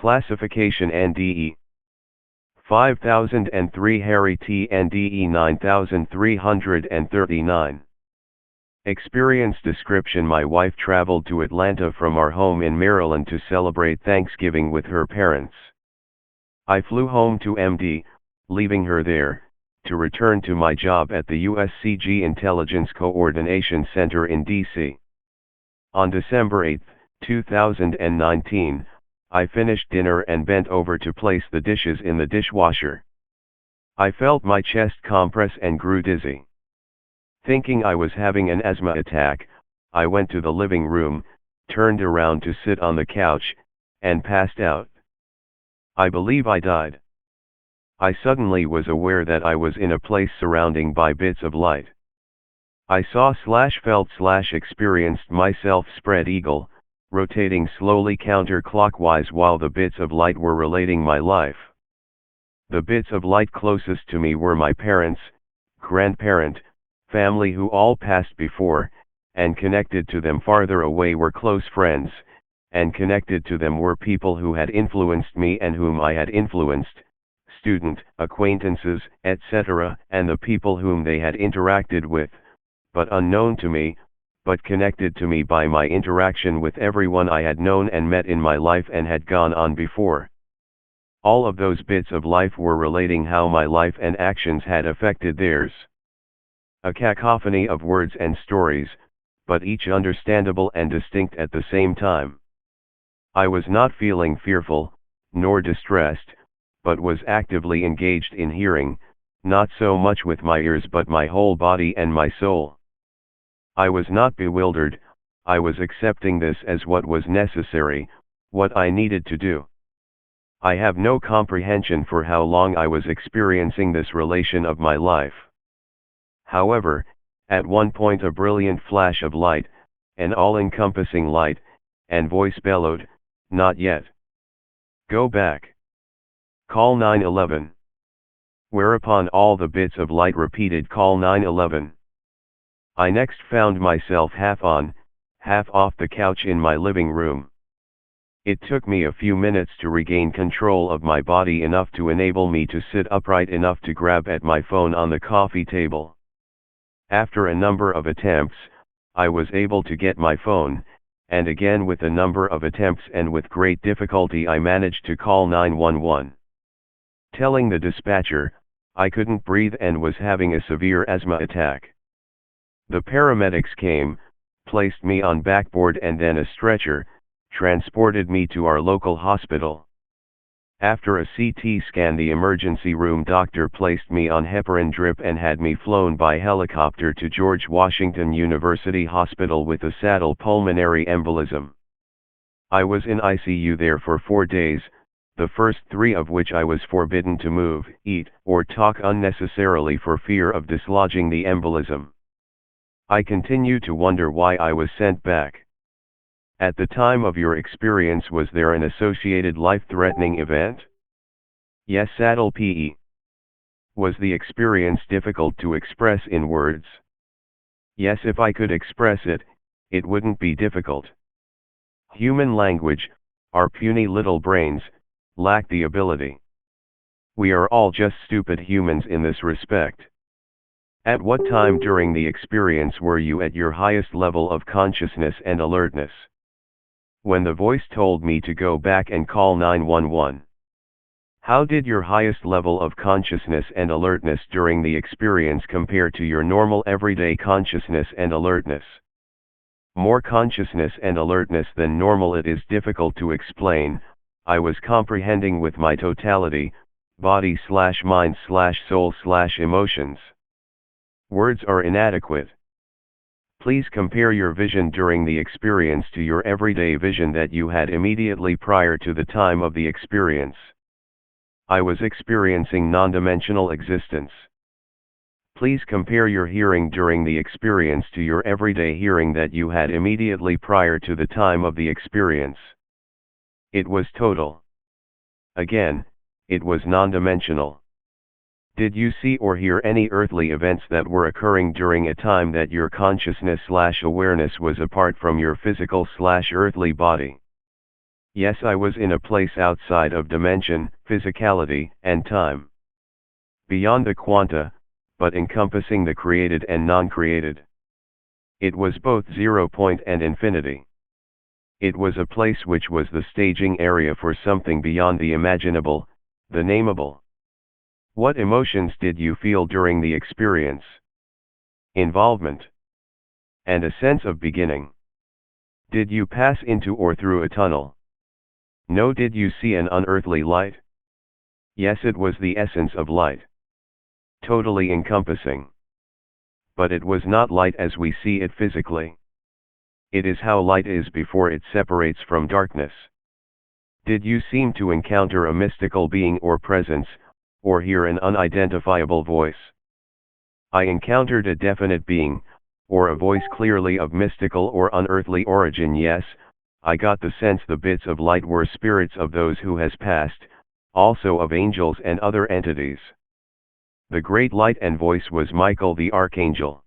Classification NDE 5003 Harry T. NDE 9339. Experience description: my wife traveled to Atlanta from our home in Maryland to celebrate Thanksgiving with her parents. I flew home to MD, leaving her there, to return to my job at the USCG Intelligence Coordination Center in D.C. On December 8, 2019, I finished dinner and bent over to place the dishes in the dishwasher. I felt my chest compress and grew dizzy. Thinking I was having an asthma attack, I went to the living room, turned around to sit on the couch, and passed out. I believe I died. I suddenly was aware that I was in a place surrounded by bits of light. I saw/felt/experienced myself spread eagle, rotating slowly counterclockwise while the bits of light were relating my life. The bits of light closest to me were my parents, grandparent, family who all passed before, and connected to them farther away were close friends, and connected to them were people who had influenced me and whom I had influenced, student, acquaintances, etc., and the people whom they had interacted with, but unknown to me, but connected to me by my interaction with everyone I had known and met in my life and had gone on before. All of those bits of life were relating how my life and actions had affected theirs. A cacophony of words and stories, but each understandable and distinct at the same time. I was not feeling fearful, nor distressed, but was actively engaged in hearing, not so much with my ears but my whole body and my soul. I was not bewildered, I was accepting this as what was necessary, what I needed to do. I have no comprehension for how long I was experiencing this relation of my life. However, at one point a brilliant flash of light, an all-encompassing light, and voice bellowed, "Not yet. Go back. Call 911. Whereupon all the bits of light repeated, "Call 911. I next found myself half on, half off the couch in my living room. It took me a few minutes to regain control of my body enough to enable me to sit upright enough to grab at my phone on the coffee table. After a number of attempts, I was able to get my phone, and again with a number of attempts and with great difficulty I managed to call 911. Telling the dispatcher, I couldn't breathe and was having a severe asthma attack. The paramedics came, placed me on backboard and then a stretcher, transported me to our local hospital. After a CT scan, the emergency room doctor placed me on heparin drip and had me flown by helicopter to George Washington University Hospital with a saddle pulmonary embolism. I was in ICU there for 4 days, the first 3 of which I was forbidden to move, eat, or talk unnecessarily for fear of dislodging the embolism. I continue to wonder why I was sent back. At the time of your experience, was there an associated life-threatening event? Yes. Saddle PE. Was the experience difficult to express in words? Yes, if I could express it, it wouldn't be difficult. Human language, our puny little brains, lack the ability. We are all just stupid humans in this respect. At what time during the experience were you at your highest level of consciousness and alertness? When the voice told me to go back and call 911. How did your highest level of consciousness and alertness during the experience compare to your normal everyday consciousness and alertness? More consciousness and alertness than normal. It is difficult to explain. I was comprehending with my totality, body/mind/soul/emotions. Words are inadequate. Please compare your vision during the experience to your everyday vision that you had immediately prior to the time of the experience. I was experiencing non-dimensional existence. Please compare your hearing during the experience to your everyday hearing that you had immediately prior to the time of the experience. It was total. Again, it was non-dimensional. Did you see or hear any earthly events that were occurring during a time that your consciousness/awareness was apart from your physical/earthly body? Yes, I was in a place outside of dimension, physicality, and time. Beyond the quanta, but encompassing the created and non-created. It was both 0 point and infinity. It was a place which was the staging area for something beyond the imaginable, the nameable. What emotions did you feel during the experience? Involvement. And a sense of beginning. Did you pass into or through a tunnel? No. Did you see an unearthly light? Yes, it was the essence of light. Totally encompassing. But it was not light as we see it physically. It is how light is before it separates from darkness. Did you seem to encounter a mystical being or presence, or hear an unidentifiable voice? I encountered a definite being, or a voice clearly of mystical or unearthly origin. Yes, I got the sense the bits of light were spirits of those who has passed, also of angels and other entities. The great light and voice was Michael the Archangel.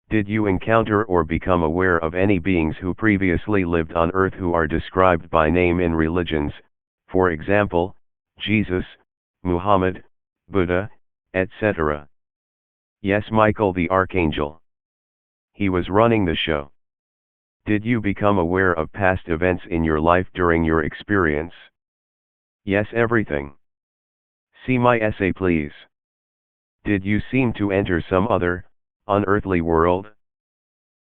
Did you encounter or become aware of any beings who previously lived on earth who are described by name in religions, for example, Jesus, Muhammad, Buddha, etc.? Yes, Michael the Archangel. He was running the show. Did you become aware of past events in your life during your experience? Yes, everything. See my essay, please. Did you seem to enter some other, unearthly world?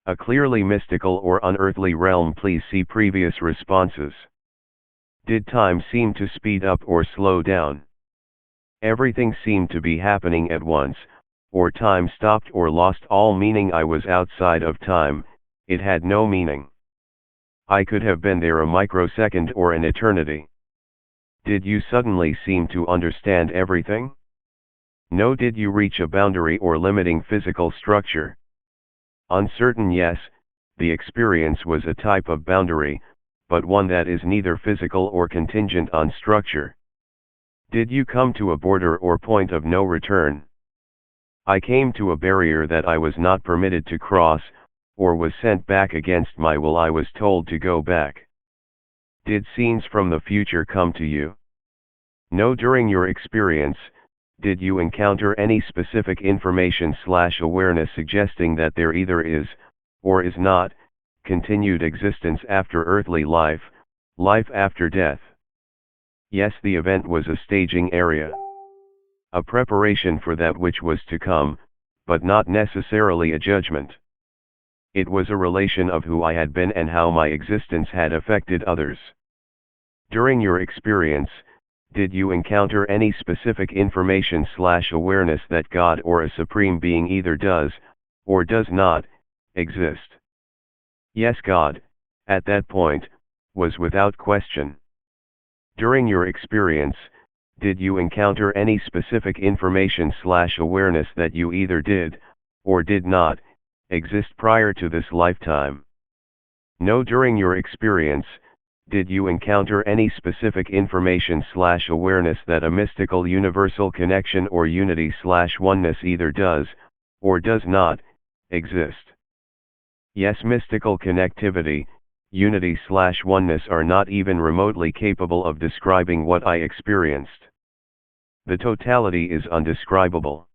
A clearly mystical or unearthly realm? Please see previous responses. Did time seem to speed up or slow down? Everything seemed to be happening at once, or time stopped or lost all meaning. I was outside of time, it had no meaning. I could have been there a microsecond or an eternity. Did you suddenly seem to understand everything? No. Did you reach a boundary or limiting physical structure? Uncertain. Yes, the experience was a type of boundary, but one that is neither physical or contingent on structure. Did you come to a border or point of no return? I came to a barrier that I was not permitted to cross, or was sent back against my will. I was told to go back. Did scenes from the future come to you? No. During your experience, did you encounter any specific information/awareness suggesting that there either is, or is not, continued existence after earthly life, life after death? Yes, the event was a staging area. A preparation for that which was to come, but not necessarily a judgment. It was a relation of who I had been and how my existence had affected others. During your experience, did you encounter any specific information/awareness that God or a supreme being either does, or does not, exist? Yes, God, at that point, was without question. During your experience, did you encounter any specific information/awareness that you either did, or did not, exist prior to this lifetime? No. During your experience, did you encounter any specific information/awareness that a mystical universal connection or unity/oneness either does, or does not, exist? Yes, mystical connectivity, unity/oneness are not even remotely capable of describing what I experienced. The totality is undescribable.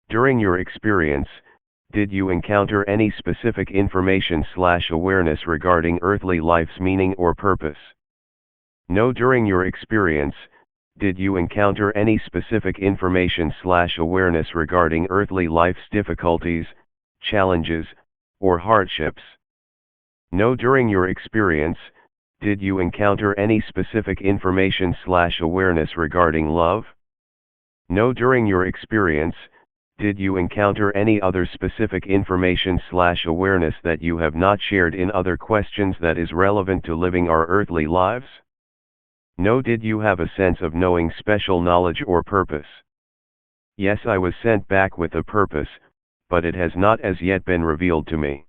During your experience, did you encounter any specific information/awareness regarding earthly life's meaning or purpose? No. During your experience, did you encounter any specific information/awareness regarding earthly life's difficulties, challenges, or hardships? No. During your experience, did you encounter any specific information/awareness regarding love? No. During your experience, did you encounter any other specific information/awareness that you have not shared in other questions that is relevant to living our earthly lives? No. Did you have a sense of knowing special knowledge or purpose? Yes, I was sent back with a purpose, but it has not as yet been revealed to me.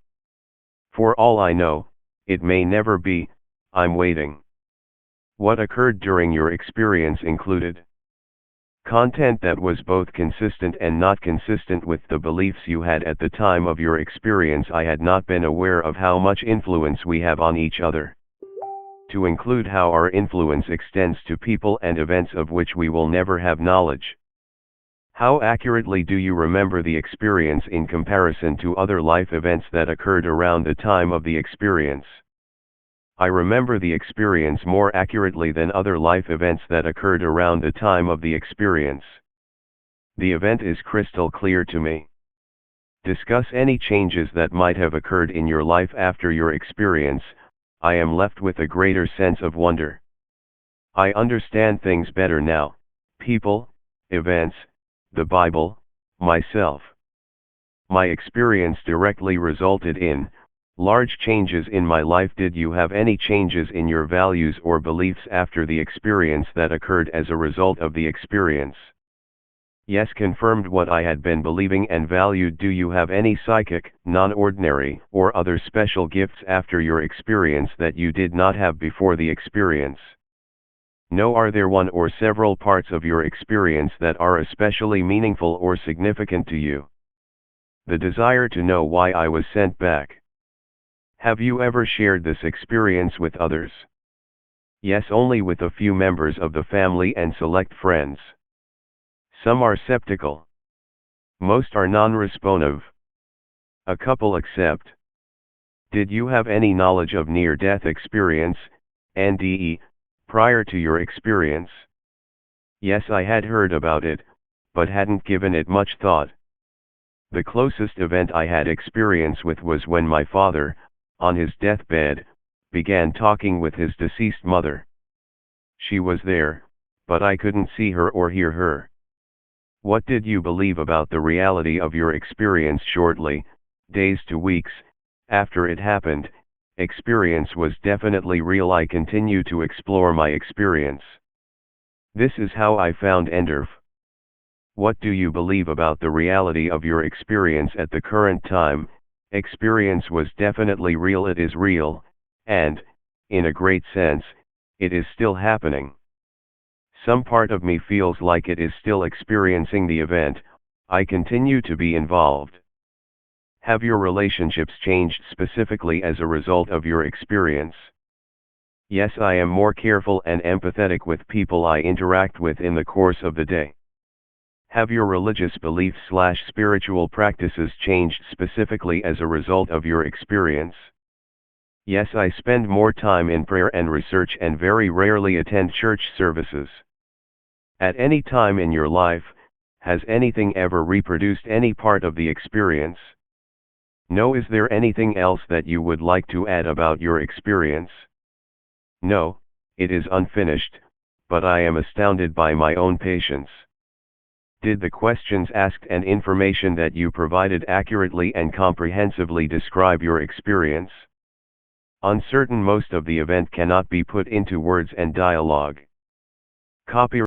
For all I know, it may never be. I'm waiting. What occurred during your experience included content that was both consistent and not consistent with the beliefs you had at the time of your experience. I had not been aware of how much influence we have on each other. to include how our influence extends to people and events of which we will never have knowledge. How accurately do you remember the experience in comparison to other life events that occurred around the time of the experience? I remember the experience more accurately than other life events that occurred around the time of the experience. The event is crystal clear to me. Discuss any changes that might have occurred in your life after your experience. I am left with a greater sense of wonder. I understand things better now, people, events, the Bible, myself. My experience directly resulted in large changes in my life. Did you have any changes in your values or beliefs after the experience that occurred as a result of the experience? Yes, confirmed what I had been believing and valued. Do you have any psychic, non-ordinary, or other special gifts after your experience that you did not have before the experience? No. Are there one or several parts of your experience that are especially meaningful or significant to you? The desire to know why I was sent back. Have you ever shared this experience with others? Yes, only with a few members of the family and select friends. Some are skeptical. Most are non-responsive. A couple accept. Did you have any knowledge of near-death experience, NDE, prior to your experience? Yes, I had heard about it, but hadn't given it much thought. The closest event I had experience with was when my father, on his deathbed, began talking with his deceased mother. She was there, but I couldn't see her or hear her. What did you believe about the reality of your experience shortly, days to weeks, after it happened? Experience was definitely real. I continue to explore my experience. This is how I found Enderf. What do you believe about the reality of your experience at the current time? Experience was definitely real. It is real, and, in a great sense, it is still happening. Some part of me feels like it is still experiencing the event. I continue to be involved. Have your relationships changed specifically as a result of your experience? Yes, I am more careful and empathetic with people I interact with in the course of the day. Have your religious beliefs/spiritual practices changed specifically as a result of your experience? Yes, I spend more time in prayer and research and very rarely attend church services. At any time in your life, has anything ever reproduced any part of the experience? No. Is there anything else that you would like to add about your experience? No, it is unfinished, but I am astounded by my own patience. Did the questions asked and information that you provided accurately and comprehensively describe your experience? Uncertain. Most of the event cannot be put into words and dialogue. Copy